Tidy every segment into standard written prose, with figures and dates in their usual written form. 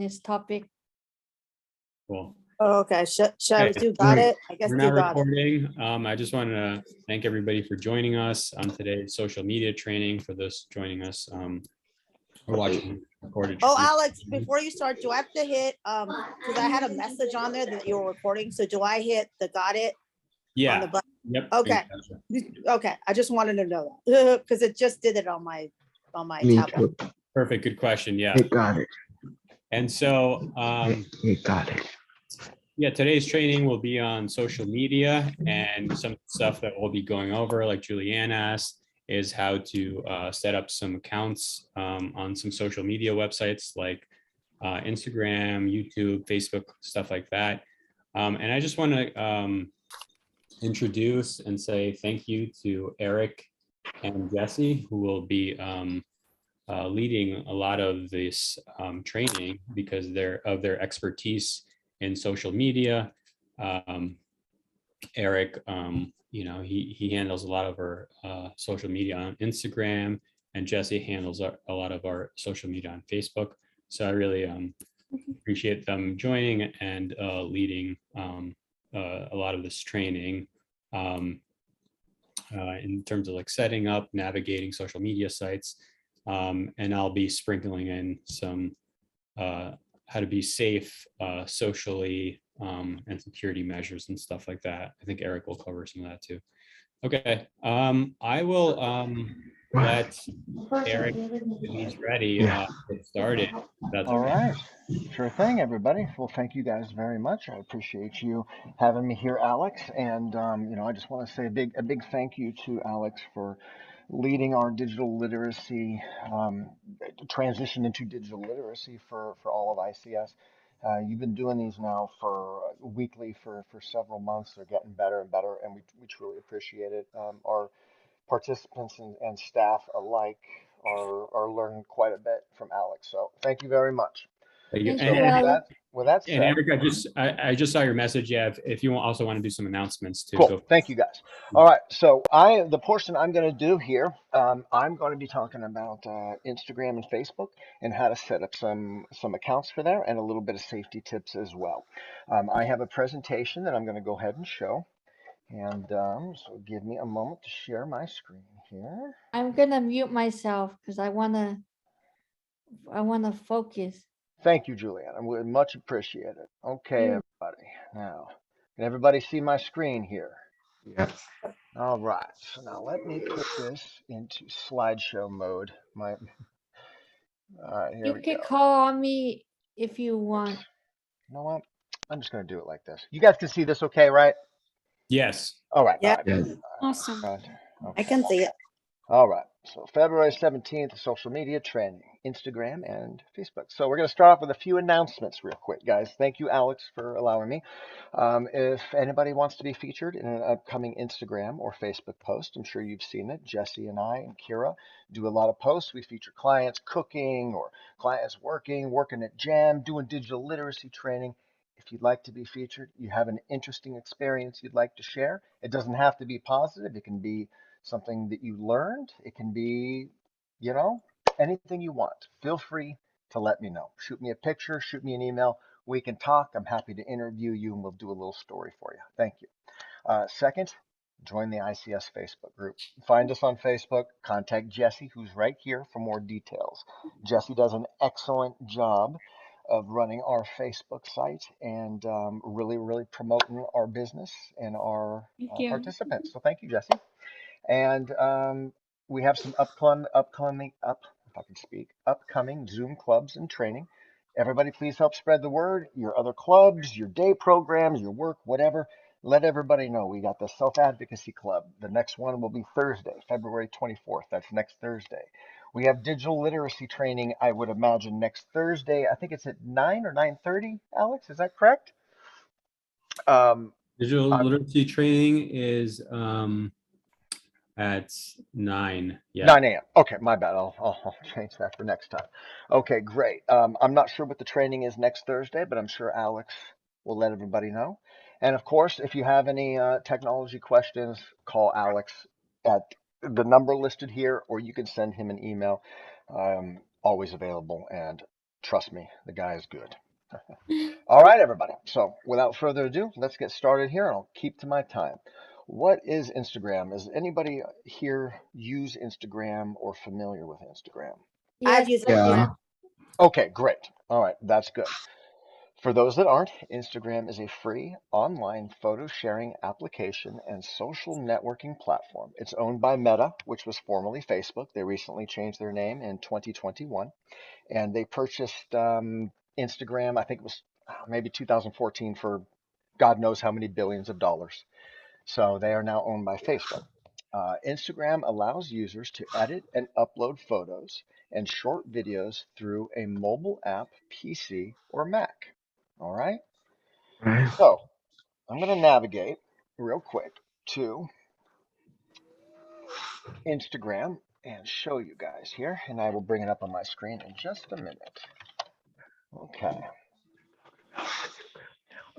this topic. Cool. Oh, okay. Should I Okay, do got it? I guess We're do now got it. recording. I just wanted to thank everybody for joining us on today's social media training. For those joining us or watching recorded. Oh, Alex, before you start, do I have to hit because I had a message on there that you were recording. So do I hit the got it? Yeah. On the button? Yep. Okay. Okay. I just wanted to know that because it just did it on my tablet. Too. Perfect. Good question. Yeah. It got it. And so It got it. yeah, today's training will be on social media, and some stuff that we'll be going over, like Julianne asked, is how to set up some accounts on some social media websites like Instagram, YouTube, Facebook, stuff like that. And I just want to introduce and say thank you to Eric and Jesse, who will be leading a lot of this training because of their expertise in social media. Eric, he handles a lot of our social media on Instagram, and Jesse handles a lot of our social media on Facebook. So I really appreciate them joining and leading a lot of this training in terms of like setting up, navigating social media sites. And I'll be sprinkling in some how to be safe socially and security measures and stuff like that. I think Eric will cover some of that too. Okay, I will let Eric, if he's ready, get started. All right. Sure thing, everybody. Well, thank you guys very much. I appreciate you having me here, Alex. And I just want to say a big thank you to Alex for leading our digital literacy transition into digital literacy for all of ICS. You've been doing these now for weekly for several months. They're getting better and better, and we truly appreciate it. Our participants and staff alike are learning quite a bit from Alex. So thank you very much. Thank you. Thank And, you, and, Alex. With that said, Eric, I just saw your message. Yeah, if you also want to do some announcements too. cool. Thank you, guys. All right. So the portion I'm going to do here, I'm going to be talking about Instagram and Facebook and how to set up some accounts for there and a little bit of safety tips as well. I have a presentation that I'm going to go ahead and show. And so give me a moment to share my screen here. I'm gonna mute myself because I wanna focus. Thank you, Julianne. I would much appreciate it. Okay, everybody. Now, can everybody see my screen here? Yes. All right. So now let me put this into slideshow mode. All right, here You we can go. call on me if you want. You know what? I'm just going to do it like this. You guys can see this okay, right? Yes. All right. Yeah. All right. Yes. Awesome. Right. Okay. I can see it. All right. So February 17th, social media training, Instagram and Facebook. So we're going to start off with a few announcements real quick, guys. Thank you, Alex, for allowing me. If anybody wants to be featured in an upcoming Instagram or Facebook post, I'm sure you've seen it. Jesse and I and Kira do a lot of posts. We feature clients cooking or clients working at Jam, doing digital literacy training. If you'd like to be featured, you have an interesting experience you'd like to share. It doesn't have to be positive. It can be something that you learned. It can be, anything you want. Feel free to let me know. Shoot me a picture, shoot me an email. We can talk. I'm happy to interview you and we'll do a little story for you. Thank you. Second, join the ICS Facebook group. Find us on Facebook. Contact Jesse, who's right here, for more details. Jesse does an excellent job of running our Facebook site and really promoting our business and our participants. So thank you, Jesse. And we have some upcoming Zoom clubs and training. Everybody, please help spread the word. Your other clubs, your day programs, your work, whatever. Let everybody know. We got the Self-Advocacy Club. The next one will be Thursday, February 24th. That's next Thursday. We have digital literacy training, I would imagine, next Thursday. I think it's at 9 or 9:30, Alex. Is that correct? Digital literacy training is at 9. Yeah. 9 a.m. Okay, my bad. I'll change that for next time. Okay, great. I'm not sure what the training is next Thursday, but I'm sure Alex will let everybody know. And of course, if you have any technology questions, call Alex at the number listed here, or you can send him an email. Always available and Trust me, the guy is good. All right, everybody. So without further ado, let's get started here. I'll keep to my time. What is Instagram? Does anybody here use Instagram or familiar with Instagram? I've Yes, used I do. Yeah. Okay, great. All right, that's good. For those that aren't, Instagram is a free online photo sharing application and social networking platform. It's owned by Meta, which was formerly Facebook. They recently changed their name in 2021, and they purchased Instagram, I think it was maybe 2014, for God knows how many billions of dollars. So they are now owned by Facebook. Instagram allows users to edit and upload photos and short videos through a mobile app, PC, or Mac. All right. Right. So I'm going to navigate real quick to Instagram and show you guys here, and I will bring it up on my screen in just a minute. Okay.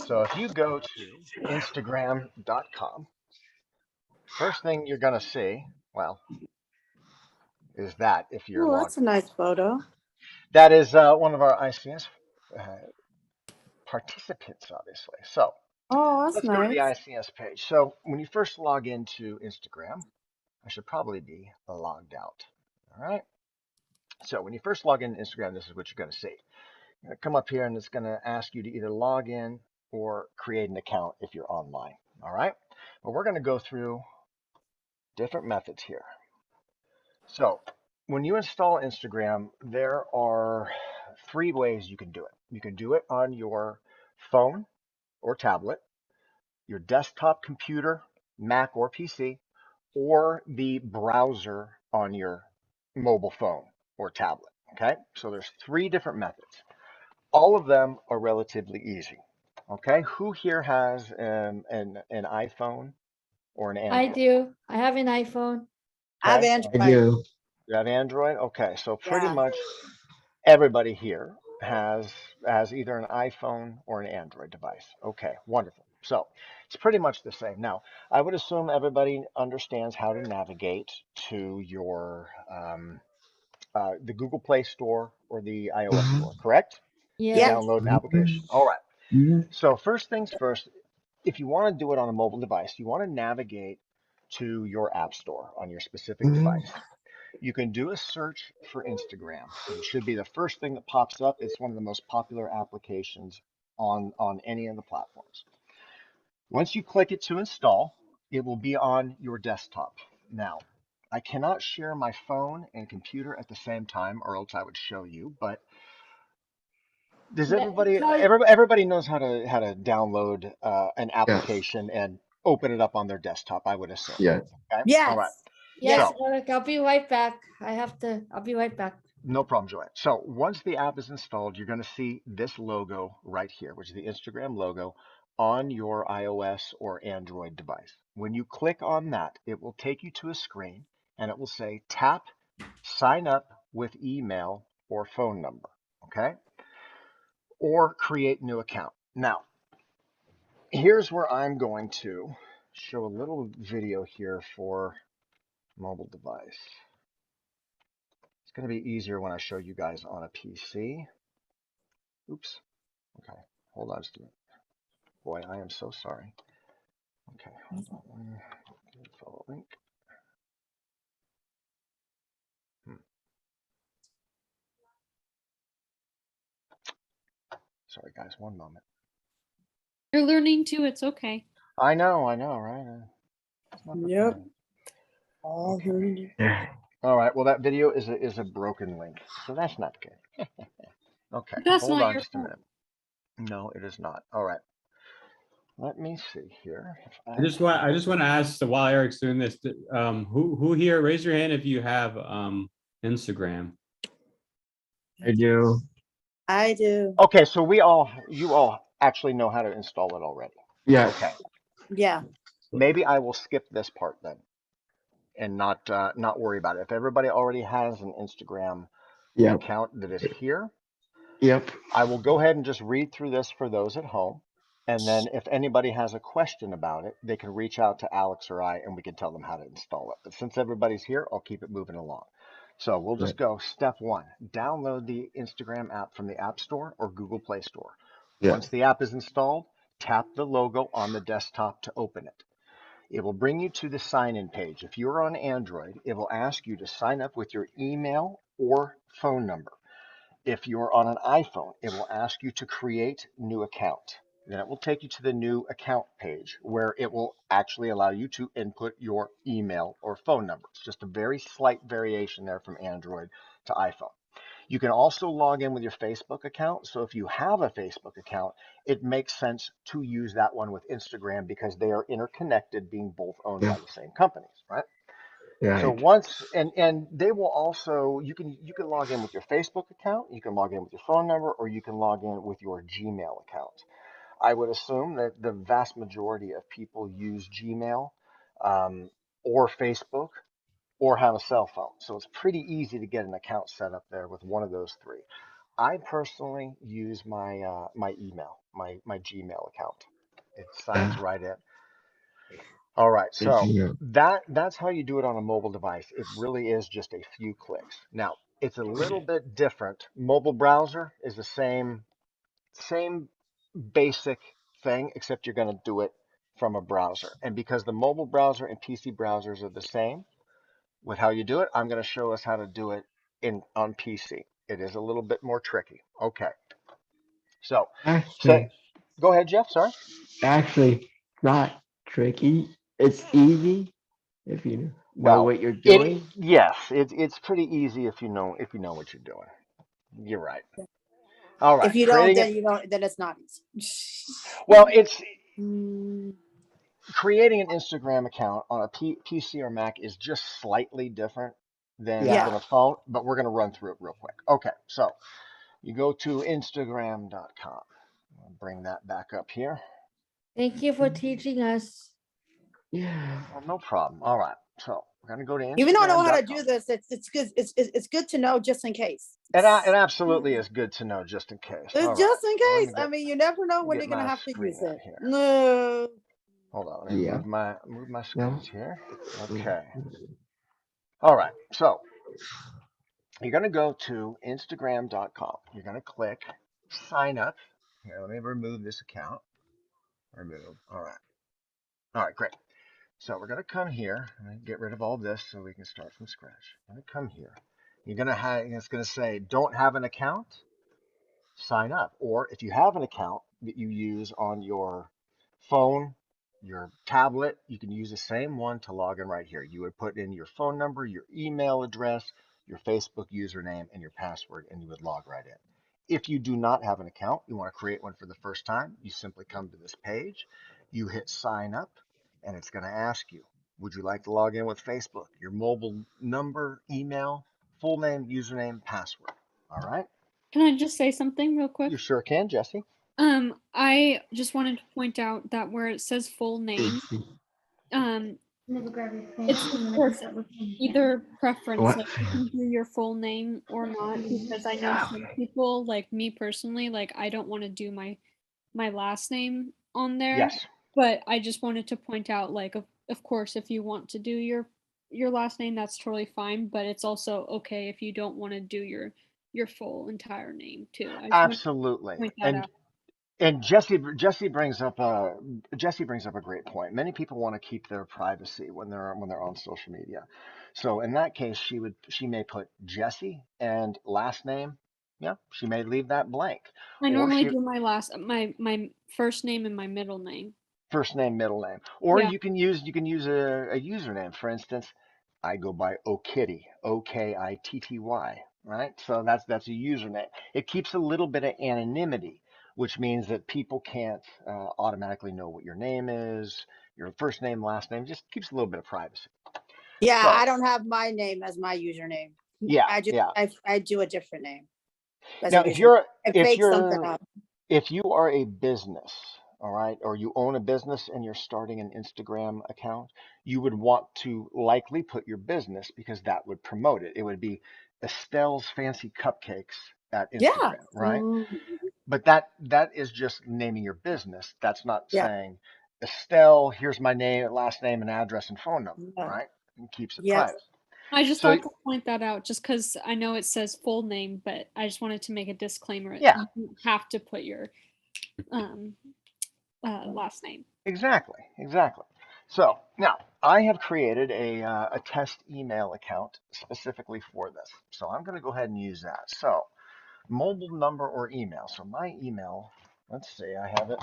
So if you go to Instagram.com, first thing you're going to see, well, is that if you're Oh, logged. that's a nice photo. That is one of our ICS participants, obviously. So Oh, that's let's go to the nice. ICS page. So when you first log into Instagram, I should probably be logged out. All right. So when you first log into Instagram, this is what you're going to see. You're going to come up here and it's going to ask you to either log in or create an account if you're online. All right. But we're going to go through different methods here. So when you install Instagram, there are 3 ways you can do it. You can do it on your phone or tablet, your desktop computer, Mac or PC, or the browser on your mobile phone or tablet. Okay, so there's 3 different methods. All of them are relatively easy. Okay, who here has an iPhone or an I Android? do. I have an iPhone. I have Okay, I Android. do. you have Android? Okay, so pretty Yeah. much everybody here has either an iPhone or an Android device. Okay, wonderful. So it's pretty much the same. Now, I would assume everybody understands how to navigate to your the Google Play Store or the iOS Mhm. Store, correct? To Yep. Yes. download an application. All right. Mhm. So first things first, if you want to do it on a mobile device, you want to navigate to your app store on your specific Mhm. device. You can do a search for Instagram. It should be the first thing that pops up. It's one of the most popular applications on any of the platforms. Once you click it to install, it will be on your desktop. Now, I cannot share my phone and computer at the same time, or else I would show you. But does Because everybody knows how to download an Yes. application and open it up on their desktop? I would assume. Yes. Okay. All right. Yes. yes, Yeah. So Eric, I'll be right back. I'll be right back. no problem, Joanne. So once the app is installed, you're going to see this logo right here, which is the Instagram logo on your iOS or Android device. When you click on that, it will take you to a screen and it will say tap sign up with email or phone number, okay? Or create new account. Now, here's where I'm going to show a little video here for mobile device. It's going to be easier when I show you guys on a PC. Oops. Okay, hold on just a minute. Boy, I am so sorry. Okay, hold on. Follow link. Hmm. Sorry, guys, one moment. You're learning too. It's okay. I know, right? It's not the Yep. thing. All Okay. learning. Yeah. All right. Well, that video is a broken link, so that's not good. Okay, That's hold not on your just a fault. minute. No, it is not. All right. Let me see here. If I just want to ask, so while Eric's doing this, who here, raise your hand if you have Instagram. I do. I do. Okay, so you all actually know how to install it already. Yes. Okay. Yeah. Maybe I will skip this part then and not worry about it. If everybody already has an Instagram Yep. account that is here, Yep. I will go ahead and just read through this for those at home. And then if anybody has a question about it, they can reach out to Alex or I and we can tell them how to install it. But since everybody's here, I'll keep it moving along. So we'll just go step one, download the Instagram app from the App Store or Google Play Store. Yeah. Once the app is installed, tap the logo on the desktop to open it. It will bring you to the sign-in page. If you're on Android, it will ask you to sign up with your email or phone number. If you're on an iPhone, it will ask you to create new account. Then it will take you to the new account page where it will actually allow you to input your email or phone number. It's just a very slight variation there from Android to iPhone. You can also log in with your Facebook account. So if you have a Facebook account, it makes sense to use that one with Instagram because they are interconnected, being both owned by the same companies, right? So Right. once and they will also you can log in with your Facebook account, you can log in with your phone number, or you can log in with your Gmail account. I would assume that the vast majority of people use Gmail um, or Facebook or have a cell phone. So it's pretty easy to get an account set up there with one of those three. I personally use my email, my Gmail account. It signs Ah, right in. All right, good to so know. that's how you do it on a mobile device. It really is just a few clicks. Now, it's a little bit different. Mobile browser is the same basic thing, except you're going to do it from a browser. And because the mobile browser and PC browsers are the same with how you do it, I'm going to show us how to do it in on PC. It is a little bit more tricky. Okay, so say, Actually, go ahead, Jeff. Sorry. actually, not tricky. It's easy if you know Well, what you're doing. yes, it's pretty easy if you know what you're doing. You're right. All right, If you don't, creating it. then you don't. Then it's not easy. Well, it's Mm, creating an Instagram account on a PC or Mac is just slightly different Yeah. than a phone, but we're going to run through it real quick. Okay, so you go to Instagram.com. I'll bring that back up here. Thank you for teaching us. Yeah. Oh, no problem. All right, so we're going to go to Even though I know how to Instagram.com. do this, it's good. It's good to know just in case. It absolutely is good to know just in case. All It's right, just in well, case. I mean, you never know let me when get you're gonna my have to use screen out it. here. No. Hold on, let me Yeah. move my No. screens here. Okay. All right, so you're going to go to Instagram.com. You're going to click sign up. Here, let me remove this account. Remove. All right. All right, great. So we're going to come here and get rid of all this so we can start from scratch. I'm going to come here. You're going to have, it's going to say, don't have an account, sign up. Or if you have an account that you use on your phone, your tablet, you can use the same one to log in right here. You would put in your phone number, your email address, your Facebook username, and your password, and you would log right in. If you do not have an account, you want to create one for the first time, you simply come to this page, you hit sign up, and it's going to ask you, would you like to log in with Facebook? Your mobile number, email, full name, username, password. All right? Can I just say something real You quick? sure can, Jesse. I just wanted to point out that where it says full name, um, it's of course either preference, What? like you can do your full name or not, because I know some people, like me personally, like I don't want to do my last name on there. Yes. But I just wanted to point out, like, of course, if you want to do your last name, that's totally fine. But it's also okay if you don't want to do your full entire name too. I just want to Absolutely. point that out. And Jesse brings up a great point. Many people want to keep their privacy when they're on social media. So in that case, she may put Jesse and last name. Yeah, she may leave that blank. I Or normally she do my first name and my middle name. first name, middle name. Or Yeah. you can use a username. For instance, I go by Okitty, Okitty, right? So that's a username. It keeps a little bit of anonymity, which means that people can't automatically know what your name is, your first name, last name. Just keeps a little bit of privacy. Yeah, So I don't have my name as my username. yeah, I just yeah. I do a different name as a Now if username. you're I if fake something you're up. if you are a business, all right, or you own a business and you're starting an Instagram account, you would want to likely put your business because that would promote it. It would be Estelle's Fancy Cupcakes at Yeah. Instagram, right? Mhm. But that is just naming your business. That's not Yeah. saying Estelle, here's my name, last name, and address and phone number, Yeah. right? It keeps it Yep. private. I just So- thought to point that out just because I know it says full name, but I just wanted to make a disclaimer. Yeah. You don't have to put your last name. Exactly, exactly. So now I have created a test email account specifically for this. So I'm going to go ahead and use that. So mobile number or email. So my email, let's see, I have it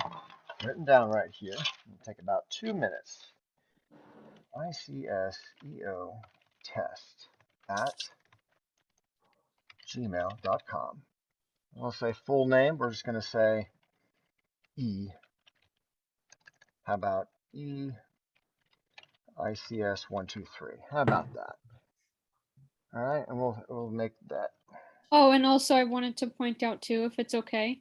written down right here. It'll take about 2 minutes. ICSEO test at gmail.com. We'll say full name. We're just going to say E. How about E ICS 123? How about that? All right, and we'll make that. Oh, and also I wanted to point out too, if it's okay,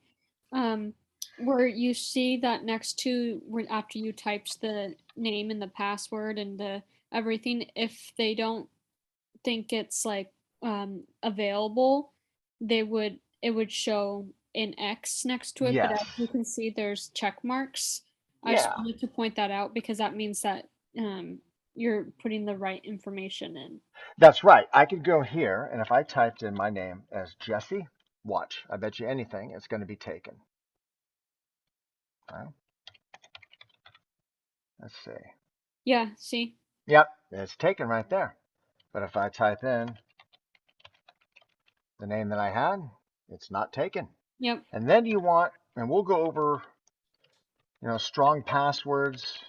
where you see that next to where after you typed the name and the password and the everything, if they don't think it's like available, it would show an X next to it, but as you Yes. can see, there's check marks. I just Yeah, wanted to point that out because that means that you're putting the right information in. that's right. I could go here, and if I typed in my name as Jesse, watch. I bet you anything, it's going to be taken. All right. Let's see. Yeah, see? Yep, it's taken right there. But if I type in the name that I had, it's not taken. Yep. And then you want, and we'll go over, strong passwords.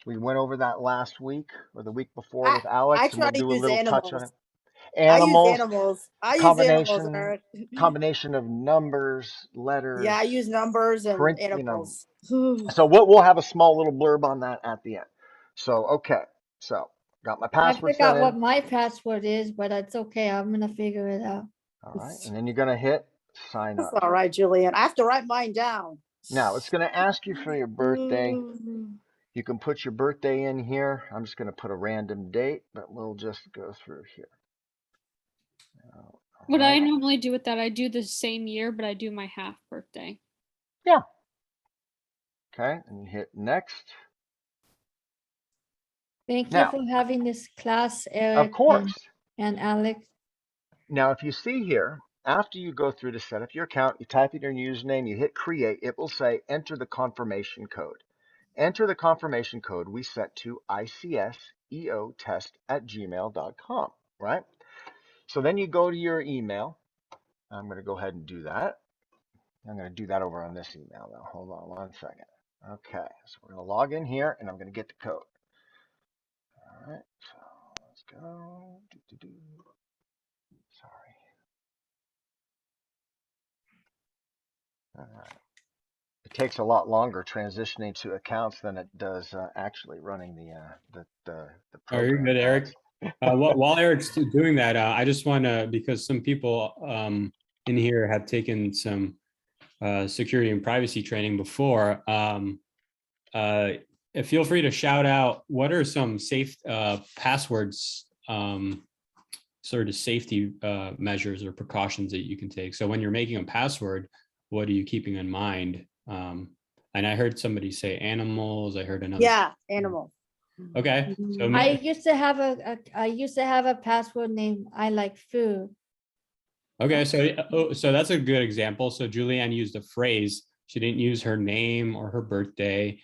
We went over that last week or the week before with I Alex, and try we'll to do a use little touch on animals. it. I use Animals, animals. I use animals, combination, Eric. combination of numbers, letters, Yeah, I use numbers and print, animals. So we'll have a small little blurb on that at the end. So, okay. So got my I password set forgot what in. my password is, but it's okay. I'm gonna figure it out. All right. And then you're going to hit sign That's up. all right, Julian. I have to write mine down. Now it's going to ask you for your birthday. You can put your birthday in here. I'm just going to put a random date, but we'll just go through here. All What I right. normally do with that, I do the same year, but I do my half birthday. Yeah. Okay. And you hit next. Thank you Now, for having this class, Eric. of course. And Alex. Now, if you see here, after you go through to set up your account, you type in your username, you hit create, it will say enter the confirmation code. Enter the confirmation code we set to ICSEOtest@gmail.com, right? So then you go to your email. I'm going to go ahead and do that. I'm going to do that over on this email now. Hold on 1 second. Okay, so we're going to log in here and I'm going to get the code. All right, so let's go. Sorry. All right. It takes a lot longer transitioning to accounts than it does actually running the Oh, program. you're good, Eric. While Eric's doing that, I just want to, because some people in here have taken some security and privacy training before. Feel free to shout out what are some safe passwords, sort of safety measures or precautions that you can take. So when you're making a password, what are you keeping in mind? And I heard somebody say animals. I heard another. Yeah, animal. Okay. So I used to have a password named I like food. okay, so that's a good example. So Julianne used a phrase. She didn't use her name or her birthday.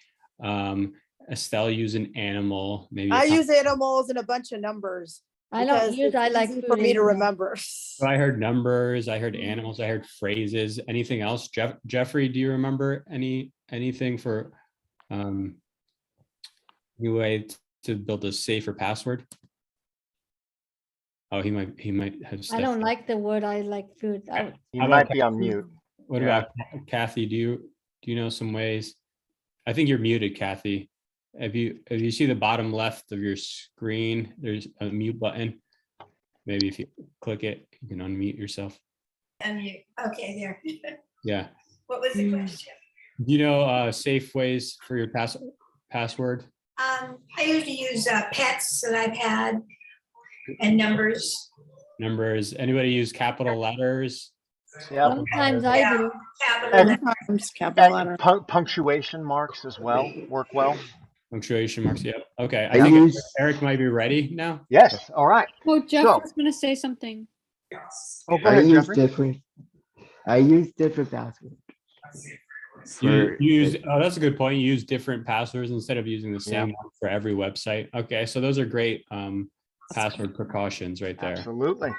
Estelle used an animal. Maybe I use animals and a bunch of numbers. I don't because use it's I like easy food for me to anymore. remember. So I heard numbers. I heard animals. I heard phrases. Anything else? Jeffrey, do you remember anything for new way to build a safer password? Oh, he might have. I don't like the word I like food. You How might about be on mute. What Yeah. about Kathy? Do you know some ways? I think you're muted, Kathy. If you see the bottom left of your screen, there's a mute button. Maybe if you click it, you can unmute yourself. Unmute. Okay, there. Yeah. What was the question? Do you know safe ways for your password? I usually use pets that I've had and numbers. Numbers. Anybody use capital letters? Yep. Sometimes I Yeah. do. Capital And- letters. Sometimes capital letter. Punctuation marks as well work well. Punctuation marks. Yep. Okay. I I think use Eric might be ready now. Yes, all right. Oh, Jeff So- was gonna say something. Oh, go I ahead, use Jeffrey. different passwords. You For use, the- oh, that's a good point. You use different passwords instead of using the same one for every website. Okay, so those are great password precautions right there. Absolutely.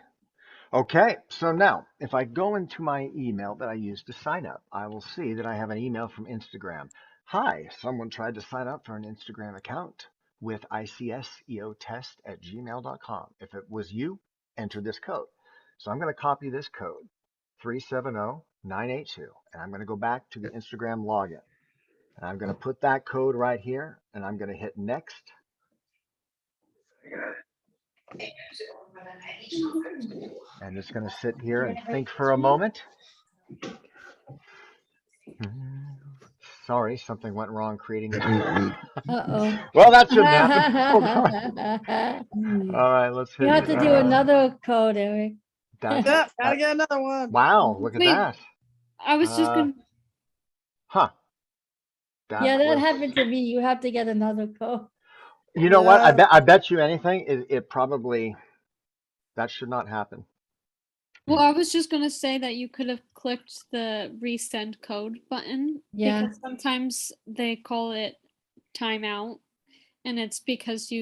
Okay, so now if I go into my email that I use to sign up, I will see that I have an email from Instagram. Hi, someone tried to sign up for an Instagram account with icseotest@gmail.com. If it was you, enter this code. So I'm going to copy this code, 370982, and I'm going to go back to the Instagram login. And I'm going to put that code right here, and I'm going to hit next. And it's going to sit here and think for a moment. Sorry, something went wrong creating it. Uh-oh. Well, that shouldn't happen. Hold on. You All right, let's hit. have to do another code, Eric. That, Yep, gotta get another one. wow, look at Wait. that. I was just gonna. Huh. That Yeah, that was- happened to me. You have to get another code. You know what? Yeah. I bet you anything. It probably that should not happen. Well, I was just gonna say that you could have clicked the resend code button. Yeah. Because sometimes they call it timeout, and it's because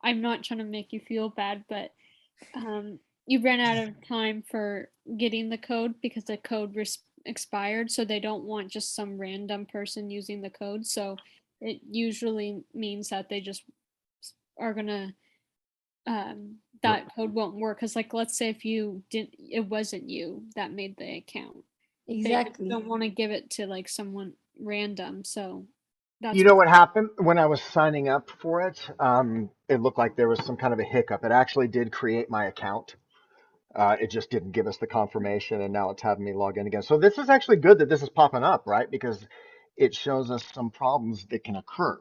I'm not trying to make you feel bad, but you ran out of time for getting the code because the code expired, so they don't want just some random person using the code. So it usually means that they just are gonna that code won't work, because like let's say if it wasn't you that made the account, they just Exactly. don't want to give it to like someone random. So that's You know what happened when I was signing up for it? It looked like there was some kind of a hiccup. It actually did create my account. It just didn't give us the confirmation, and now it's having me log in again. So this is actually good that this is popping up, right? Because it shows us some problems that can occur.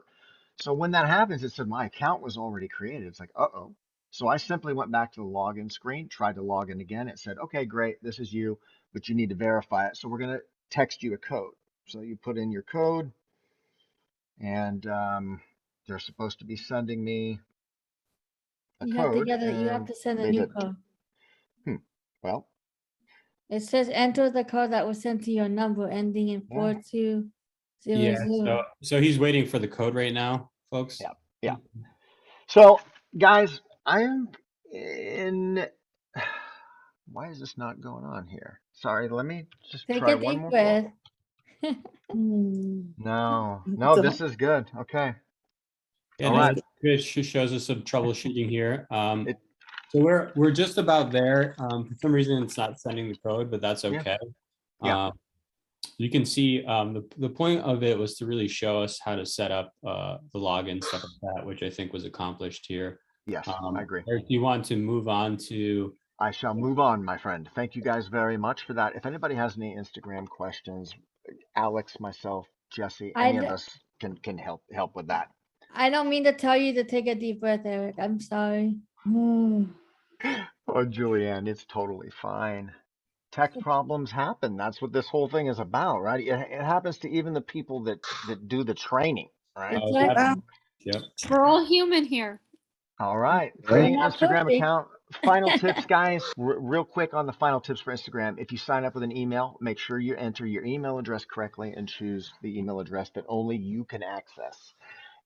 So when that happens, it said my account was already created. It's like, uh-oh. So I simply went back to the login screen, tried to log in again. It said, okay, great, this is you, but you need to verify it. So we're going to text you a code. So you put in your code, and they're supposed to be sending me a You have to code. get it. You have and to send a they new didn't. code. Well, It says enter the code that was sent to your number ending in Yeah. 4200. Yeah. So he's waiting for the code right now, folks. Yeah. Yeah. So, guys, I'm in. Why is this not going on here? Sorry, let me just Take try a one deep more. breath. No, this is good. Okay. Yeah, All no, right. that's good. Shows us some troubleshooting here. It- So we're just about there. For some reason, it's not sending the code, but that's Yeah. okay. Yeah. You can see the point of it was to really show us how to set up the login stuff like that, which I think was accomplished here. Yes, I agree. Eric, do you want to move on to? I shall move on, my friend. Thank you guys very much for that. If anybody has any Instagram questions, Alex, myself, Jesse, any of us can help with that. I don't mean to tell you to take a deep breath, Eric. I'm sorry. Oh, Julianne, it's totally fine. Tech problems happen. That's what this whole thing is about, right? It happens to even the people that do the training, right? Exactly. Yep. we're all human here. All right, Right. creating an Not Instagram perfect. account. Final tips, guys. Real quick on the final tips for Instagram. If you sign up with an email, make sure you enter your email address correctly and choose the email address that only you can access.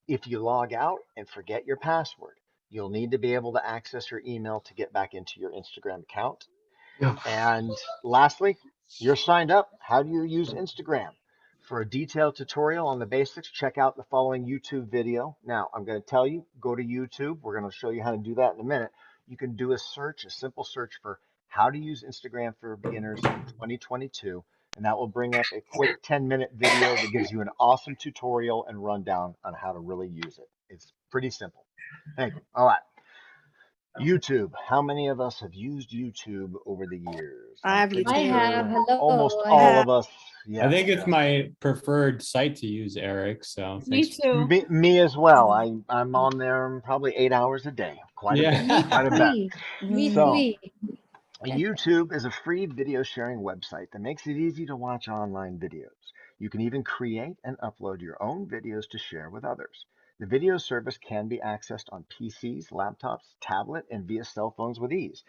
If you log out and forget your password, you'll need to be able to access your email to get back into your Instagram account. And lastly, you're signed up. How do you use Instagram? For a detailed tutorial on the basics, check out the following YouTube video. Now, I'm going to tell you, go to YouTube. We're going to show you how to do that in a minute. You can do a simple search for how to use Instagram for beginners in 2022. And that will bring up a quick 10-minute video that gives you an awesome tutorial and rundown on how to really use it. It's pretty simple. Thank you. All right. YouTube. How many of us have used YouTube over the years? I have I'm pretty I YouTube. have. sure Hello. almost I all have. of us. Yeah. I think it's my preferred site to use, Eric. So Me thanks. too. Me as well. I'm on there probably 8 hours a day. Quite a Yeah. bit. Quite a bit. Me So- too. YouTube is a free video sharing website that makes it easy to watch online videos. You can even create and upload your own videos to share with others. The video service can be accessed on PCs, laptops, tablet, and via cell phones with ease.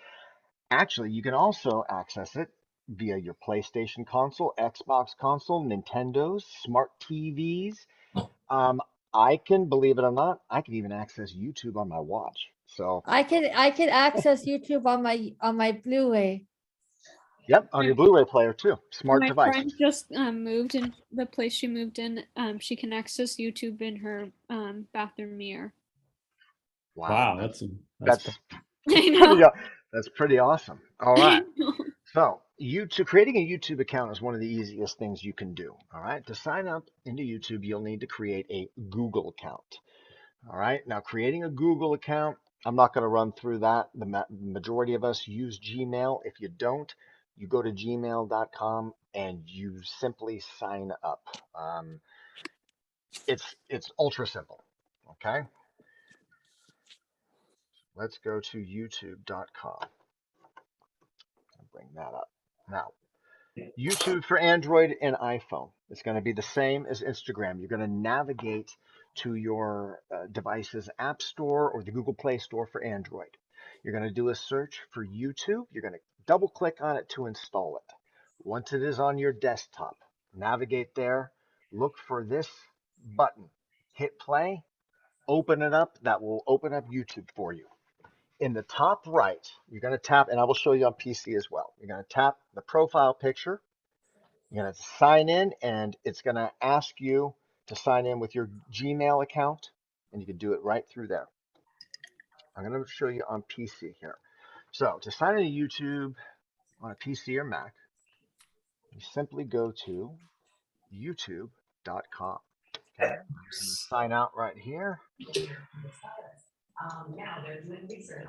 Actually, you can also access it via your PlayStation console, Xbox console, Nintendo's, smart TVs. Um, I can, believe it or not, I can even access YouTube on my watch. So, I can access YouTube on my Blu-ray. yep, on your Blu-ray player too. Smart My device. friend just moved in the place she moved in. She can access YouTube in her bathroom mirror. Wow, That's that's I pretty, know. that's pretty awesome. All right. So, creating a YouTube account is one of the easiest things you can do. All right. To sign up into YouTube, you'll need to create a Google account. All right. Now, creating a Google account, I'm not going to run through that. The majority of us use Gmail. If you don't, you go to gmail.com and you simply sign up. It's ultra simple. Okay. Let's go to youtube.com and bring that up. Now, YouTube for Android and iPhone. It's going to be the same as Instagram. You're going to navigate to your device's App Store or the Google Play Store for Android. You're going to do a search for YouTube. You're going to double click on it to install it. Once it is on your desktop, navigate there, look for this button, hit play, open it up. That will open up YouTube for you. In the top right, you're going to tap, and I will show you on PC as well. You're going to tap the profile picture. You're going to sign in, and it's going to ask you to sign in with your Gmail account, and you can do it right through there. I'm going to show you on PC here. So to sign into YouTube on a PC or Mac, you simply go to youtube.com. Okay, sign out right here. That's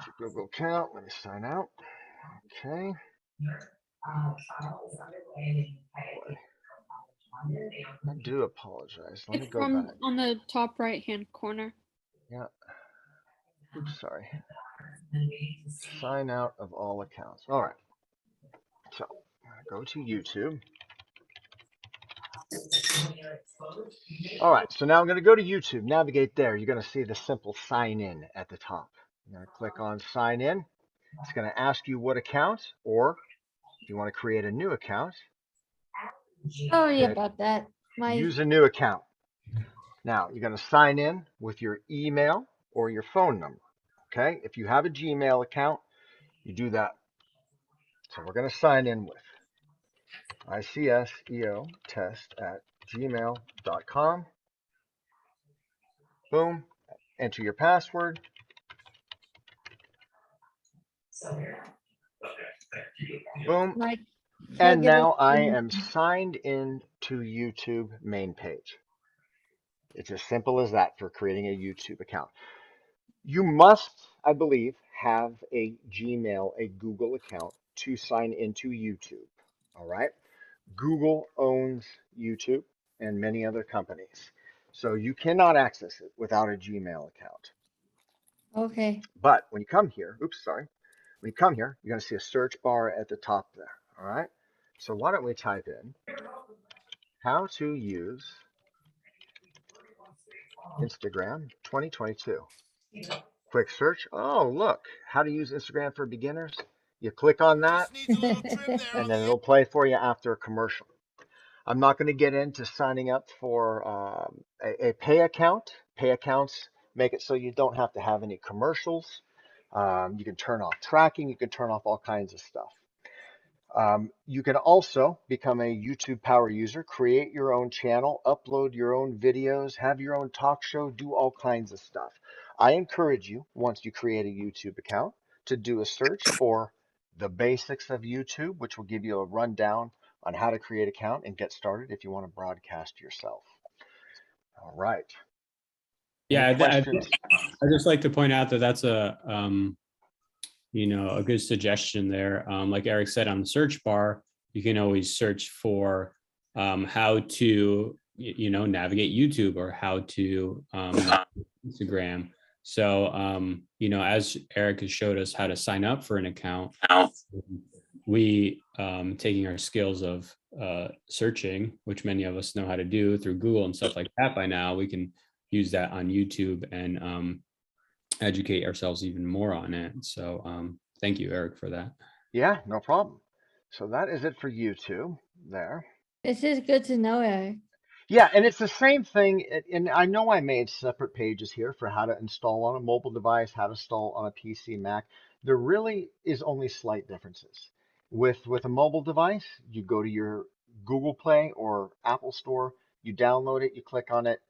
your Google account. Let me sign out. Okay. I do apologize. Let me It's go back. on the top right hand corner. Yeah. Oops, sorry. Sign out of all accounts. All right. So go to YouTube. All right. So now I'm going to go to YouTube. Navigate there. You're going to see the simple sign in at the top. You're going to click on sign in. It's going to ask you what account, or if you want to create a new account, Sorry Okay. about that. use a new account. Now you're going to sign in with your email or your phone number. Okay. If you have a Gmail account, you do that. So we're going to sign in with icseotest@gmail.com. Boom. Enter your password. Boom. Mike, And give it now I to me. am signed in to YouTube main page. It's as simple as that for creating a YouTube account. You must, I believe, have a Gmail, a Google account to sign into YouTube. All right. Google owns YouTube and many other companies. So you cannot access it without a Gmail account. Okay. But when you come here, oops, sorry. When you come here, you're going to see a search bar at the top there. All right. So why don't we type in how to use Instagram 2022. Quick search. Oh, look, how to use Instagram for beginners. You click on that, and then it'll play for you after a commercial. I'm not going to get into signing up for a pay account. Pay accounts make it so you don't have to have any commercials. You can turn off tracking. You can turn off all kinds of stuff. You can also become a YouTube power user, create your own channel, upload your own videos, have your own talk show, do all kinds of stuff. I encourage you, once you create a YouTube account, to do a search for the basics of YouTube, which will give you a rundown on how to create an account and get started if you want to broadcast yourself. All right. yeah. Any questions? I just like to point out that that's a a good suggestion there. Like Eric said, on the search bar, you can always search for how to navigate YouTube or how to Instagram. So as Eric has showed us how to sign up for an account, we taking our skills of searching, which many of us know how to do through Google and stuff like that by now, we can use that on YouTube and educate ourselves even more on it. So thank you, Eric, for that. Yeah, no problem. So that is it for YouTube there. This is good to know, Eric. Yeah, and it's the same thing. And I know I made separate pages here for how to install on a mobile device, how to install on a PC, Mac. There really is only slight differences. With a mobile device, you go to your Google Play or Apple Store, you download it, you click on it,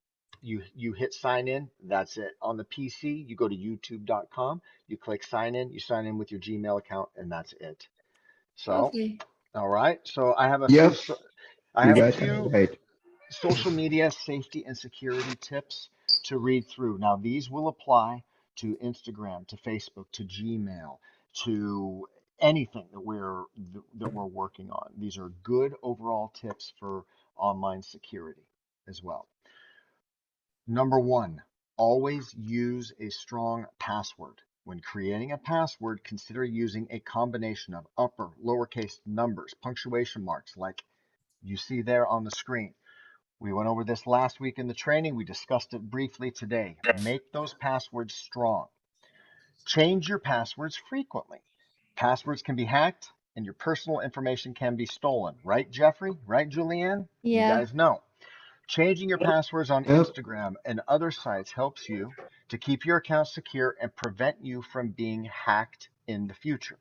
you hit sign in, that's it. On the PC, you go to youtube.com, you click you sign in with your Gmail account, and that's it. So, Okay. all right. So I have a Yep, I you have a got that few right. social media safety and security tips to read through. Now, these will apply to Instagram, to Facebook, to Gmail, to anything that we're working on. These are good overall tips for online security as well. Number one, always use a strong password. When creating a password, consider using a combination of upper, lowercase numbers, punctuation marks like you see there on the screen. We went over this last week in the training. We discussed it briefly today. Make those passwords strong. Change your passwords frequently. Passwords can be hacked and your personal information can be stolen. Right, Jeffrey? Right, Julianne? You Yeah. guys know. Changing your passwords on Yep. Instagram and other sites helps you to keep your account secure and prevent you from being hacked in the future.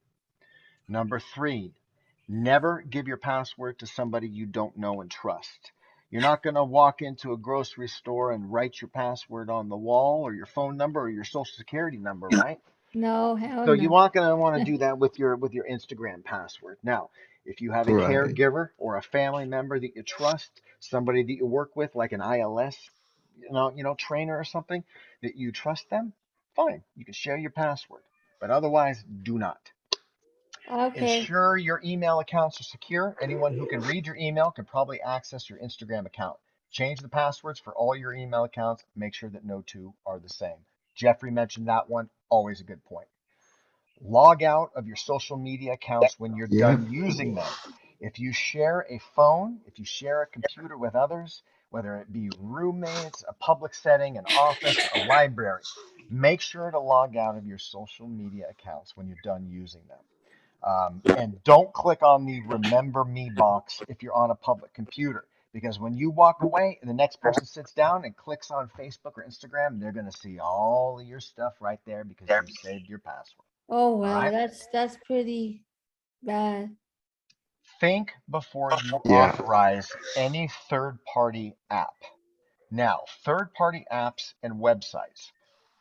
Number three, never give your password to somebody you don't know and trust. You're not going to walk into a grocery store and write your password on the wall or your phone number or your social security number, right? No, hell So you no. aren't going to want to do that with your Instagram password. Now, if you have a Right. caregiver or a family member that you trust, somebody that you work with, like an ILS, trainer or something, that you trust them, fine, you can share your password. But otherwise, do not. Okay. Ensure your email accounts are secure. Anyone who can read your email can probably access your Instagram account. Change the passwords for all your email accounts. Make sure that no two are the same. Jeffrey mentioned that one. Always a good point. Log out of your social media accounts when you're Yep. done using them. If you share a phone, if you share a computer with others, whether it be roommates, a public setting, an office, a library, make sure to log out of your social media accounts when you're done using them. And don't click on the remember me box if you're on a public computer, because when you walk away and the next person sits down and clicks on Facebook or Instagram, they're going to see all of your stuff right there because you saved your password. Oh All wow, right. that's pretty bad. Think before you Yeah. authorize any third party app. Now, third party apps and websites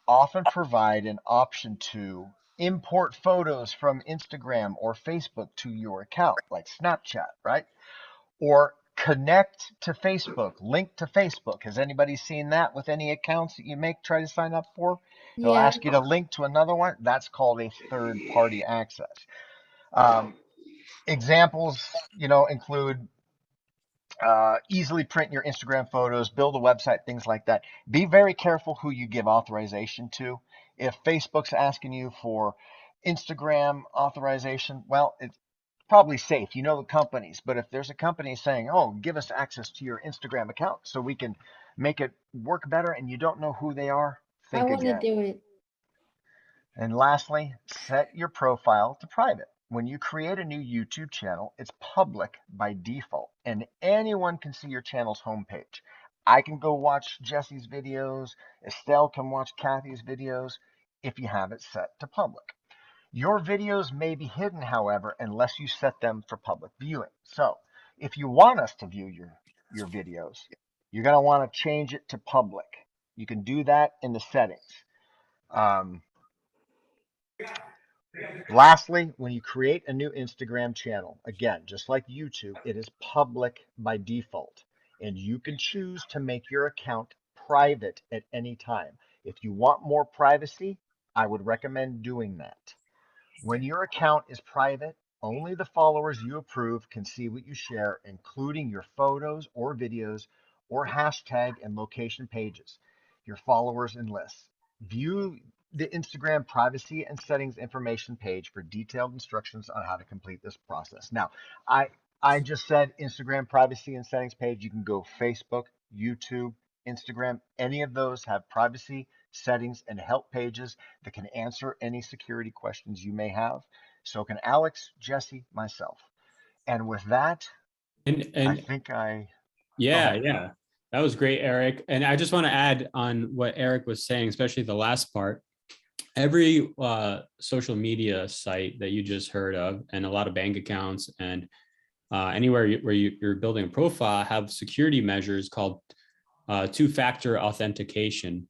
often provide an option to import photos from Instagram or Facebook to your account, like Snapchat, right? Or connect to Facebook, link to Facebook. Has anybody seen that with any accounts that you try to sign up for? It'll Yeah. ask you to link to another one. That's called a third party access. Um, Examples, include easily print your Instagram photos, build a website, things like that. Be very careful who you give authorization to. If Facebook's asking you for Instagram authorization, well, it's probably safe. You know the companies. But if there's a company saying, oh, give us access to your Instagram account so we can make it work better and you don't know who they are, I think want to again. do it. And lastly, set your profile to private. When you create a new YouTube channel, it's public by default, and anyone can see your channel's homepage. I can go watch Jesse's videos, Estelle can watch Kathy's videos if you have it set to public. Your videos may be hidden, however, unless you set them for public viewing. So if you want us to view your videos, you're going to want to change it to public. You can do that in the settings. Um, Lastly, when you create a new Instagram channel, again, just like YouTube, it is public by default, and you can choose to make your account private at any time. If you want more privacy, I would recommend doing that. When your account is private, only the followers you approve can see what you share, including your photos or videos or hashtag and location pages, your followers and lists. View the Instagram privacy and settings information page for detailed instructions on how to complete this process. Now, I just said Instagram privacy and settings page. You can go Facebook, YouTube, Instagram, any of those have privacy settings and help pages that can answer any security questions you may have. So can Alex, Jesse, myself. And with that, I And think I, yeah, ahead. yeah, that was great, Eric. And I just want to add on what Eric was saying, especially the last part. Every social media site that you just heard of, and a lot of bank accounts, and anywhere where you're building a profile, have security measures called two-factor authentication.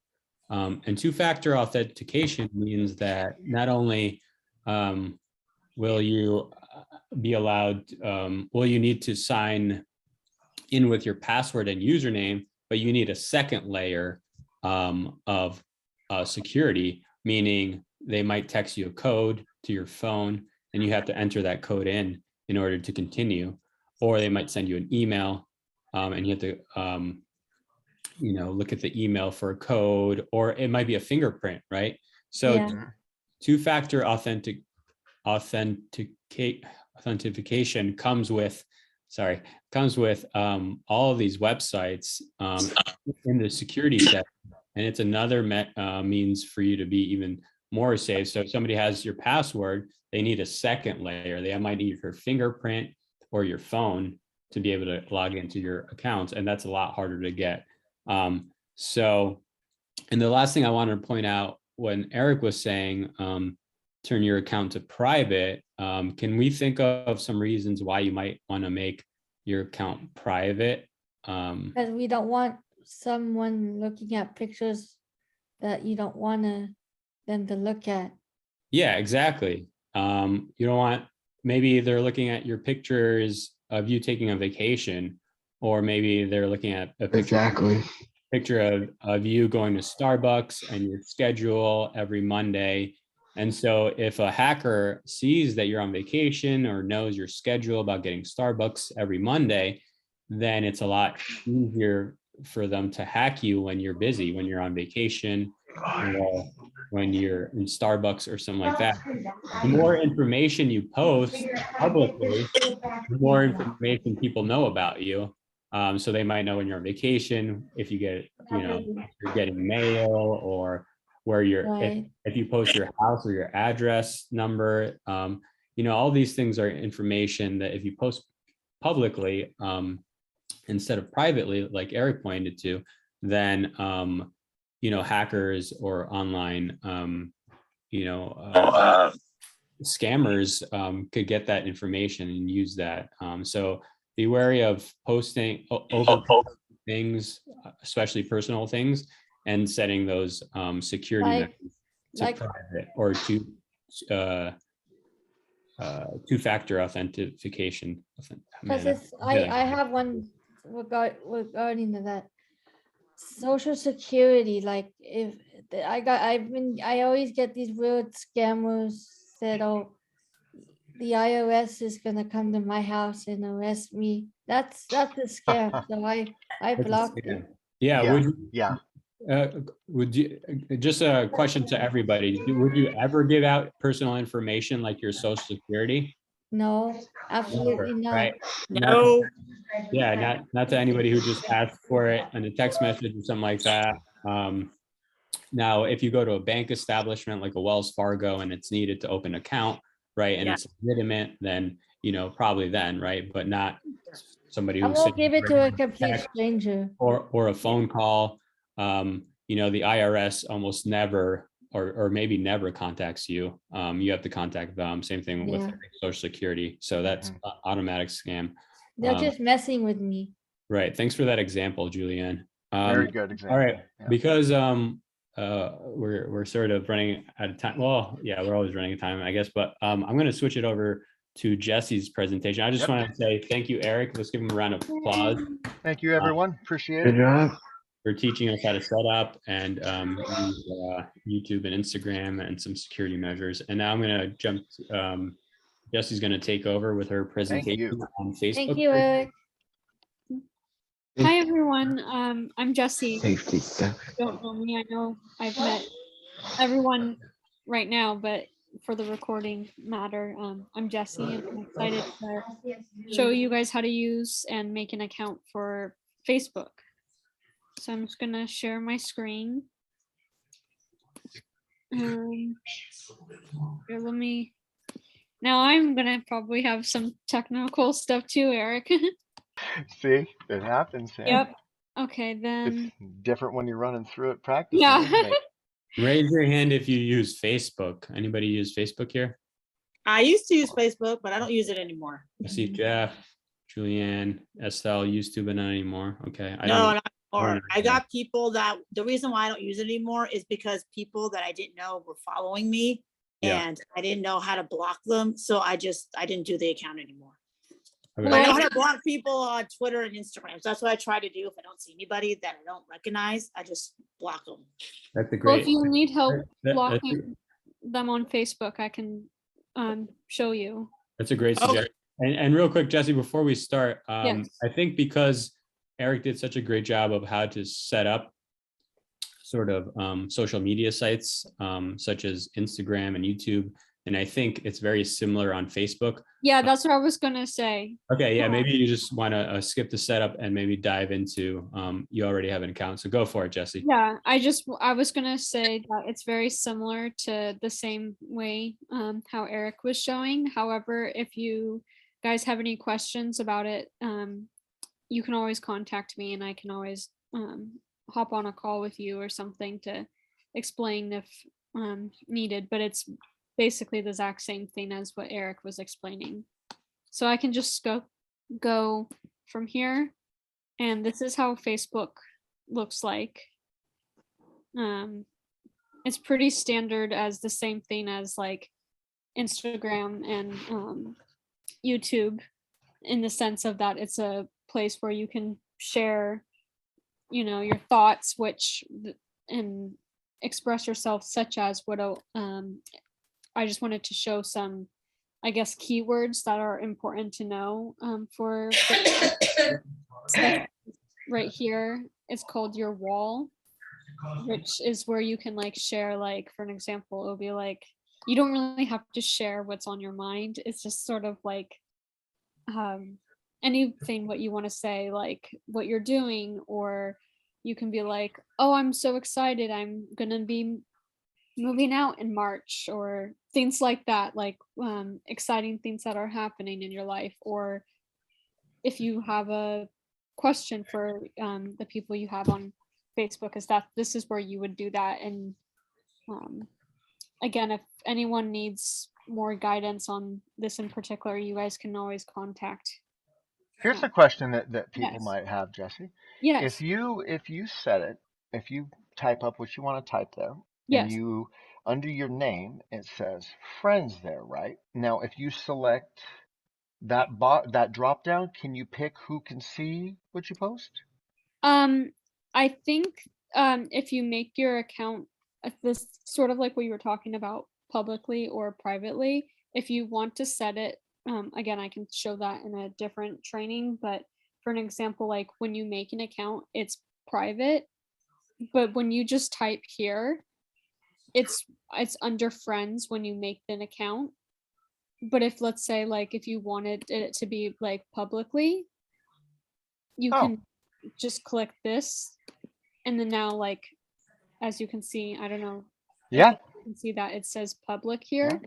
And two-factor authentication means that not only will you be allowed, will you need to sign in with your password and username, but you need a second layer of security, meaning they might text you a code to your phone and you have to enter that code in order to continue, or they might send you an email and you have to look at the email for a code, or it might be a fingerprint, right? So Yeah. two-factor authentication comes with all of these websites in the security set, and it's another means for you to be even more safe. So if somebody has your password, they need a second layer. They might need your fingerprint or your phone to be able to log into your accounts, and that's a lot harder to get. So, and the last thing I wanted to point out, when Eric was saying turn your account to private, can we think of some reasons why you might want to make your account private? Because we don't want someone looking at pictures that you don't want them to look at. Yeah, exactly. You don't want, maybe they're looking at your pictures of you taking a vacation, or maybe they're looking at a picture of you going to Starbucks and your schedule every Monday. And so if a hacker sees that you're on vacation or knows your schedule about getting Starbucks every Monday, then it's a lot easier for them to hack you when you're busy, when you're on vacation, or when you're in Starbucks or something like that. The more information you post publicly, the more information people know about you. So they might know when you're on vacation, if you get, if you're getting mail, or where you're, Right. if you post your house or your address number, all these things are information that if you post publicly instead of privately, like Eric pointed to, then hackers or online scammers could get that information and use that. So be wary of posting over things, especially personal things, and setting those security Like- measures to like- private or to two-factor authentication. Because it's, I have one regarding to that. Social Security, like if I always get these weird scammers that, oh, the IRS is gonna come to my house and arrest me. That's a scam. So I blocked it. Yeah, Yeah. would you, just a question to everybody, would you ever give out personal information like your social security? No, absolutely not. Right? No. Yeah, not to anybody who just asked for it in a text message or something like that. Now, if you go to a bank establishment like a Wells Fargo and it's needed to open an account, right, and Yeah. it's legitimate, then probably then, right, but not somebody I who's won't give it to a complete stranger. or a phone call. The IRS almost never or maybe never contacts you. You have to contact them. Same thing with Yeah. Social Security. So that's automatic scam. They're just messing with me. Right. Thanks for that example, Julianne. Very good example. All right. Yeah. Because we're sort of running out of time. Well, yeah, we're always running out of time, I guess. But I'm going to switch it over to Jesse's presentation. I just Yep. want to say thank you, Eric. Let's give him a round of applause Thank you, everyone. Appreciate Good it. job. for teaching us how to set up and use YouTube and Instagram and some security measures. And now I'm going to jump. Jesse's going to take over with her presentation you. on Facebook. Thank you, Eric. Hi everyone, I'm Jessie. Safety stuff. If you don't know me, I know I've met everyone right now, but for the recording matter, I'm Jessie and I'm excited to show you guys how to use and make an account for Facebook. So I'm just gonna share my screen. Here, let me. Now I'm gonna probably have some technical stuff too, Eric. See, it happens. Yeah. Yep. Okay, It's then. different when you're running through it practicing, Yeah. isn't it? Raise your hand if you use Facebook. Anybody use Facebook here? I used to use Facebook, but I don't use it anymore. I see Jeff, Julianne, Estelle used to, but not anymore. Okay. I No, don't. not anymore. I got people that, the reason why I don't use it anymore is because people that I didn't know were following me Yeah. and I didn't know how to block them. So I didn't do the account anymore. Okay. But I know how to block people on Twitter and Instagram. So that's what I try to do. If I don't see anybody that I don't recognize, I just block them. That's a Well, great. if you need help that's blocking them on Facebook, I can show you. That's a great Oh. suggestion. And real quick, Jesse, before we start, Yes. I think because Eric did such a great job of how to set up sort of social media sites, such as Instagram and YouTube, and I think it's very similar on Facebook. Yeah, that's what I was gonna say. Okay, yeah, maybe you just want to skip the setup and maybe dive into, you already have an account, so go for it, Jesse. Yeah, I was gonna say that it's very similar to the same way how Eric was showing. However, if you guys have any questions about it, you can always contact me and I can always hop on a call with you or something to explain if needed, but it's basically the exact same thing as what Eric was explaining. So I can just go from here, and this is how Facebook looks like. It's pretty standard as the same thing as like Instagram and YouTube, in the sense of that it's a place where you can share, you know, your thoughts, and express yourself, such as what I just wanted to show some, I guess, keywords that are important to know for right here. It's called your wall, which is where you can like share, like for an example, it'll be like, you don't really have to share what's on your mind. It's just sort of like anything what you want to say, like what you're doing, or you can be like, oh, I'm so excited, I'm gonna be moving out in March, or things like that, like exciting things that are happening in your life. Or if you have a question for the people you have on Facebook, this is where you would do that. And again, if anyone needs more guidance on this in particular, you guys can always contact. Here's a question that people Yes. might have, Jesse. Yes. If you set it, if you type up what you want to type there, and Yes. you, under your name, it says friends there, right? Now, if you select that drop down, can you pick who can see what you post? I think if you make your account this sort of like what you were talking about, publicly or privately, if you want to set it, again, I can show that in a different training, but for an example, like when you make an account, it's private, but when you just type here, it's under friends when you make an account. But if, let's say, like if you wanted it to be like publicly, you can just click this, and then now, like, as you can see, I don't know if Yeah. you can see that it says public here.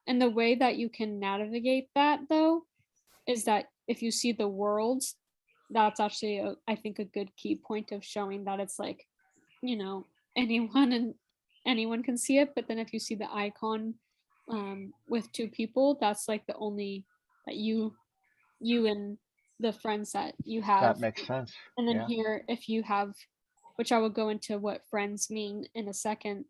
And the way that you can navigate that, though, is that if you see the world, that's actually I think a good key point of showing that it's like, you know, anyone can see it. But then if you see the icon with two people, that's like the only that you and the friends that you have. That makes sense. And then Yeah. here, if you have, which I will go into what friends mean in a second,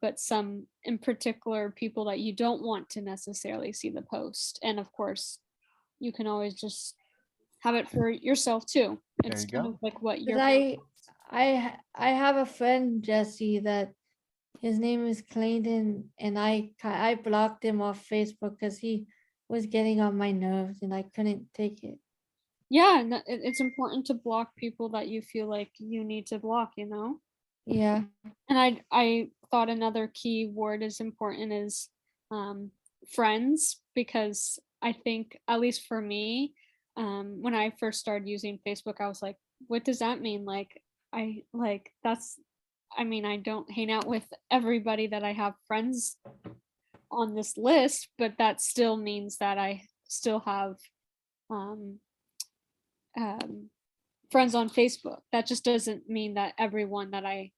but some in particular people that you don't want to necessarily see the post. And of course, you can always just have it for yourself too. It's There you kind go. of like what 'Cause you're. I have a friend, Jesse, that his name is Clayton, and I blocked him off Facebook because he was getting on my nerves and I couldn't take it. Yeah, and it's important to block people that you feel like you need to block, you know? Yeah. And I thought another key word is important is friends, because I think, at least for me, when I first started using Facebook, I was like, what does that mean? Like, I like that's I mean, I don't hang out with everybody that I have friends on this list, but that still means that I still have um, friends on Facebook. That just doesn't mean that everyone that I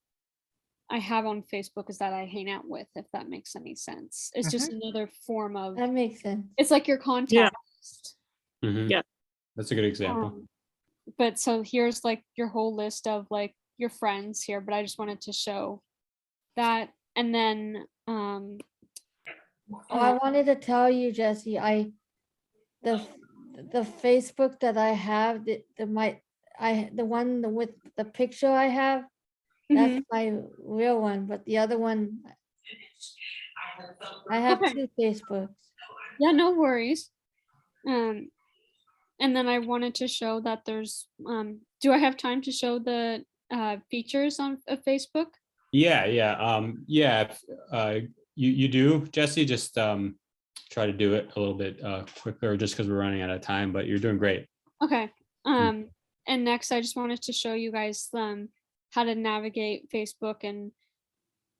have on Facebook is that I hang out with, if that makes any sense. It's just another form of, That makes sense. it's like your contact list. Mhm. Yeah. That's a good example. But so here's like your whole list of like your friends here, but I just wanted to show that. And then Oh, I wanted to tell you, Jesse, the Facebook that I have, the one with the picture I have, that's my real one, but the other one, I have Okay. 2 Facebooks. yeah, no worries. And then I wanted to show that there's do I have time to show the features on of Facebook? Yeah, if, you do, Jesse, just try to do it a little bit quicker just because we're running out of time, but you're doing great. Okay. And next I just wanted to show you guys how to navigate Facebook and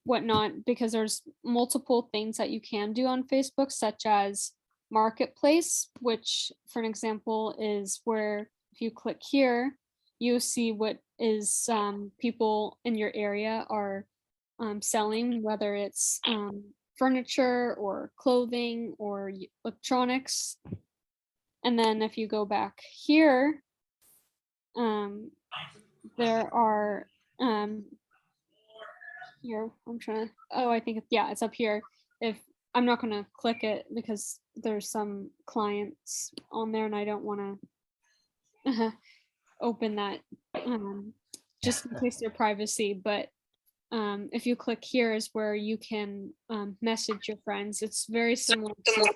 whatnot, because there's multiple things that you can do on Facebook, such as Marketplace, which for an example is where if you click here, you see what is people in your area are selling, whether it's furniture or clothing or electronics. And then if you go back here, there are here, I'm trying to, oh, I think, yeah, it's up here. If I'm not gonna click it because there's some clients on there and I don't wanna open that just in case their privacy, but if you click here is where you can message your friends. It's very similar to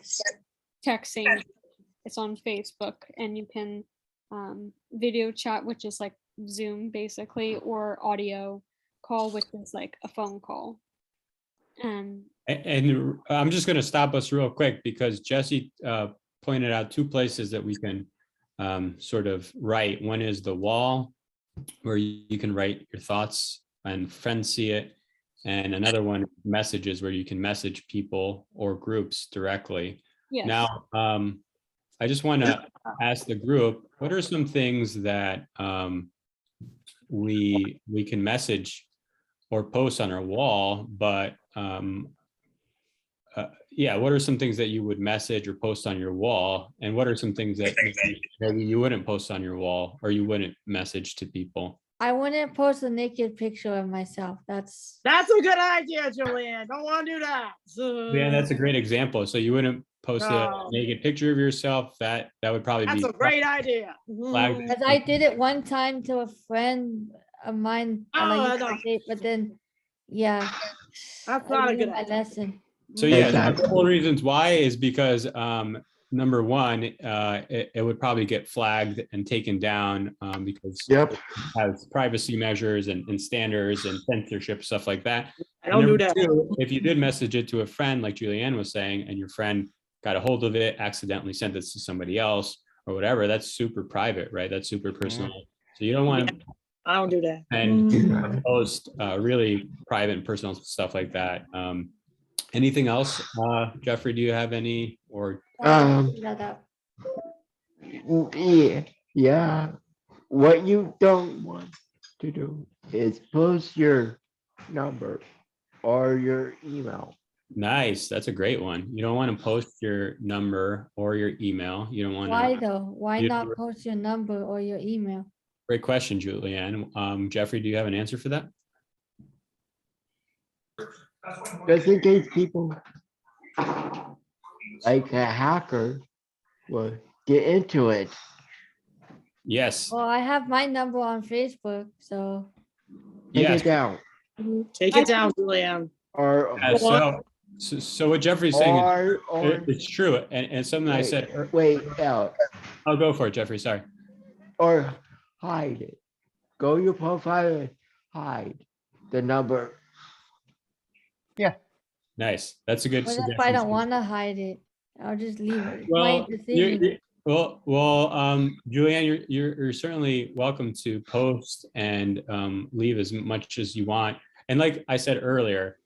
texting. It's on Facebook, and you can video chat, which is like Zoom basically, or audio call, which is like a phone call. And I'm just going to stop us real quick because Jesse pointed out 2 places that we can sort of write. One is the wall, where you can write your thoughts and friends see it. And another one, messages, where you can message people or groups directly. yes. Now, I just want to ask the group, what are some things that we can message or post on our wall, but yeah, what are some things that you would message or post on your wall? And what are some things that maybe you wouldn't post on your wall or you wouldn't message to people? I wouldn't post a naked picture of myself. That's a good idea, Julianne. Don't want to do that. Yeah, that's a great example. So you wouldn't post a No. naked picture of yourself. That would probably That's be a great idea. flagged. because I did it one time to a friend of mine, and I Oh, used no. to date, but then, yeah. That's I not a learned good my idea. lesson. So yeah, a Exactly. couple of reasons why is because number one, it would probably get flagged and taken down because Yep. it has privacy measures and standards and censorship, stuff like that. I don't And do number that. two, if you did message it to a friend, like Julianne was saying, and your friend got a hold of it, accidentally sent it to somebody else or whatever, that's super private, right? That's super personal. So you don't want to I don't do that. and post really private and personal stuff like that. Anything else, Jeffrey? Do you have any or? Yeah. What you don't want to do is post your number or your email. Nice, that's a great one. You don't want to post your number or your email. You don't want Why to. though? Why you- not post your number or your email? Great question, Julianne. Jeffrey, do you have an answer for that? Just in case people like a hacker will get into it. Yes. Well, I have my number on Facebook, so. Take Yes. it down. Take it down, Julianne. Or So what Jeffrey's saying is or it's true, and something I said. wait out. I'll go for it, Jeffrey. Sorry. Or hide it. Go your profile and hide the number. Nice. That's a good What if suggestion. I don't want to hide it? I'll just leave it. It's my Well, decision. Julianne, you're certainly welcome to post and leave as much as you want. And like I said earlier,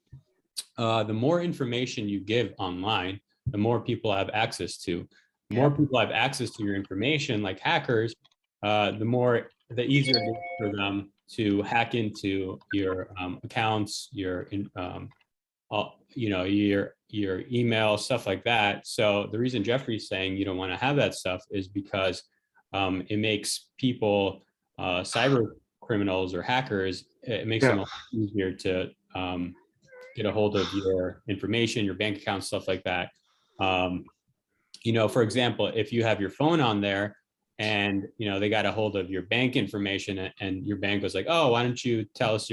the more information you give online, the more people have access to. The more people have access to your information, like hackers, the easier it is for them to hack into your accounts, your your email, stuff like that. So the reason Jeffrey's saying you don't want to have that stuff is because it makes people, cyber criminals or hackers, it makes them a lot easier to get a hold of your information, your bank account, stuff like that. For example, if you have your phone on there and, they got a hold of your bank information and your bank was like, oh, why don't you tell us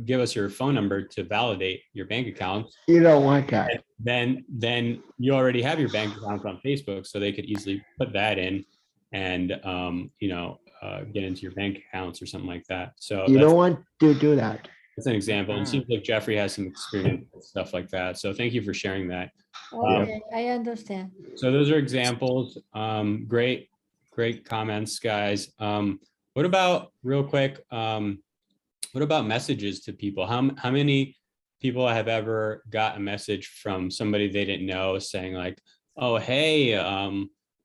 give us your phone number to validate your bank account. You don't want that. Then you already have your bank account on Facebook, so they could easily put that in and, get into your bank accounts or something like that. So You don't want to do that. that's an example. And it seems like Jeffrey has some experience with stuff like that. So thank you for sharing that. Okay, I understand. So those are examples. Great comments, guys. What about, real quick, what about messages to people? How many people have ever got a message from somebody they didn't know saying like, oh, hey,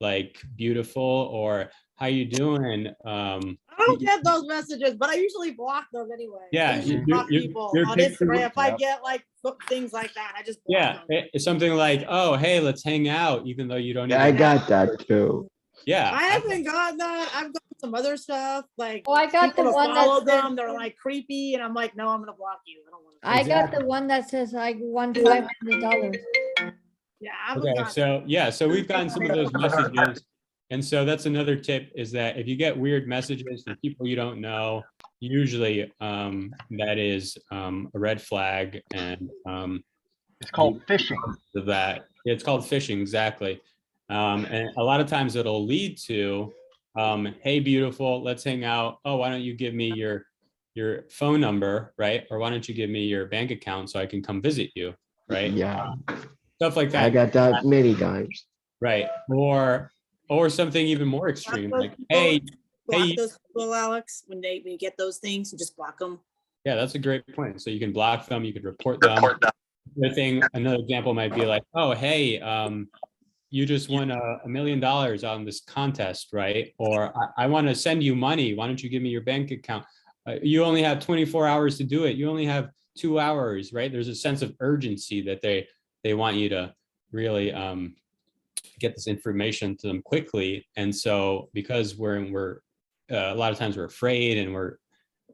like beautiful, or how you doing? I don't get those messages, but I usually block them anyway. Yeah, I usually block people on Instagram. If I get like things like that, I just block them. It's something like, oh, hey, let's hang out, even though you don't. I got that too. Yeah, I haven't gotten that. I've got some other stuff like. Oh, I got the people one follow that says, them. They're like creepy, and I'm like, no, I'm gonna block you. I don't want to. I got the one that says I won $500. Yeah, I haven't okay, gotten so we've gotten some of those messages. And so that's another tip, is that if you get weird messages from people you don't know, usually that is a red flag, and It's called phishing. It's called phishing, exactly. And a lot of times it'll lead to, hey, beautiful, let's hang out. Oh, why don't you give me your phone number, right? Or why don't you give me your bank account so I can come visit you, right? Yeah. Stuff like that. I got that many times. Right. Or something even more extreme, like, block those people, Alex, when you get those things, you just block them. Yeah, that's a great point. So you can block them, you could report them. Another example might be like, oh, hey, you just won $1 million on this contest, right? Or I want to send you money. Why don't you give me your bank account? You only have 24 hours to do it. You only have 2 hours, right? There's a sense of urgency that they want you to really get this information to them quickly. And so because we're a lot of times we're afraid, and we're,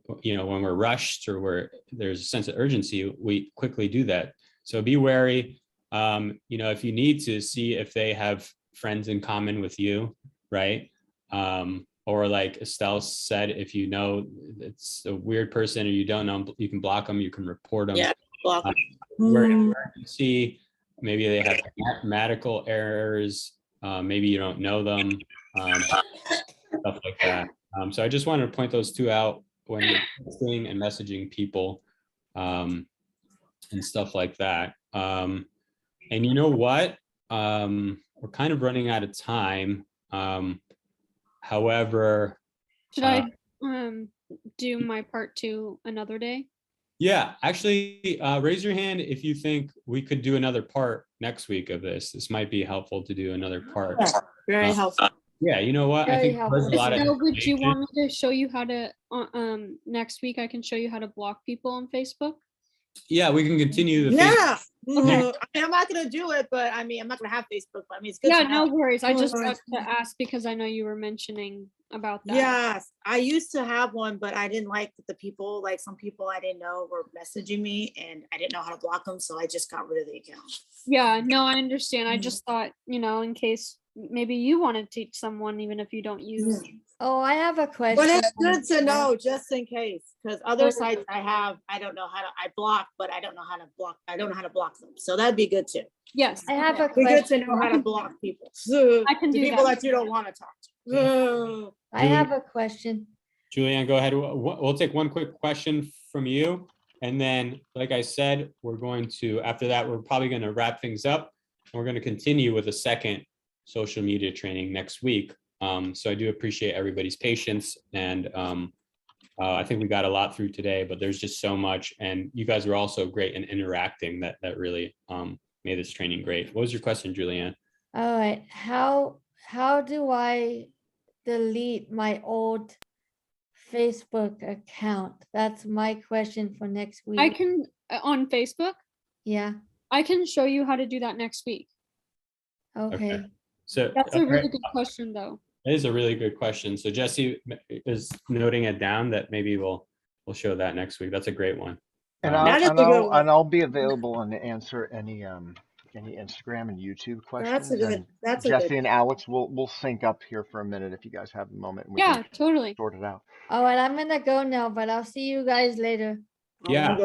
when we're rushed or there's a sense of urgency, we quickly do that. So be wary. If you need to see if they have friends in common with you, right? Or like Estelle said, if you know it's a weird person or you don't know, you can block them, you can report them. Yeah, block them. We're in emergency. Maybe they have mathematical errors. Maybe you don't know them, stuff like that. So I just wanted to point those two out when you're texting and messaging people, and stuff like that. And you know what? We're kind of running out of time. However, should I do my part 2 another day? Yeah, actually, raise your hand if you think we could do another part next week of this. This might be helpful to do another part. Very helpful. Yeah, you know what? I think there's a lot of. Would you want me to show you how to? Next week, I can show you how to block people on Facebook. Yeah, we can continue the. Yeah. I'm not gonna do it, but I'm not gonna have Facebook. But it's good. Yeah, no worries. I just have to ask because I know you were mentioning about that. Yes, I used to have one, but I didn't like that the people, like some people I didn't know, were messaging me, and I didn't know how to block them, so I just got rid of the account. Yeah, no, I understand. I just thought, in case maybe you want to teach someone, even if you don't use. Oh, I have a question. But it's good to know, just in case, because other sites I don't know how to. I block, but I don't know how to block. I don't know how to block them, so that'd be good too. Yes, I have a Be good question. to know how to block people. I can do people that. that you don't want to talk to. I have a question. Julianne, go ahead. We'll take one quick question from you. And then, like I said, we're going to, after that, we're probably going to wrap things up. We're going to continue with a second social media training next week. So I do appreciate everybody's patience, and I think we got a lot through today, but there's just so much, and you guys were also great in interacting. That really made this training great. What was your question, Julianne? All right, how do I delete my old Facebook account? That's my question for next week. I can on Facebook. Yeah, I can show you how to do that next week. okay. So That's a really good question, though. It is a really good question. So Jesse is noting it down that maybe we'll show that next week. That's a great one. And That is a good one. I'll be available and answer any Instagram and YouTube questions. That's a Jesse good. and Alex we'll sync up here for a minute if you guys have a moment. And we Yeah, can totally. sort it out. All right, I'm gonna go now, but I'll see you guys later. Yeah.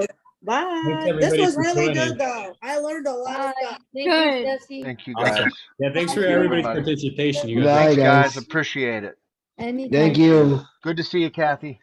Bye. This everybody was for really joining. good though. I learned a lot of Bye. stuff. Thank you, Good. Jesse. Thank you Awesome. guys. Yeah, thanks for Thank you, everybody's everybody. participation. You Good guys. night, Thanks, guys. guys. Appreciate it. Anytime. Thank you. Good to see you, Kathy.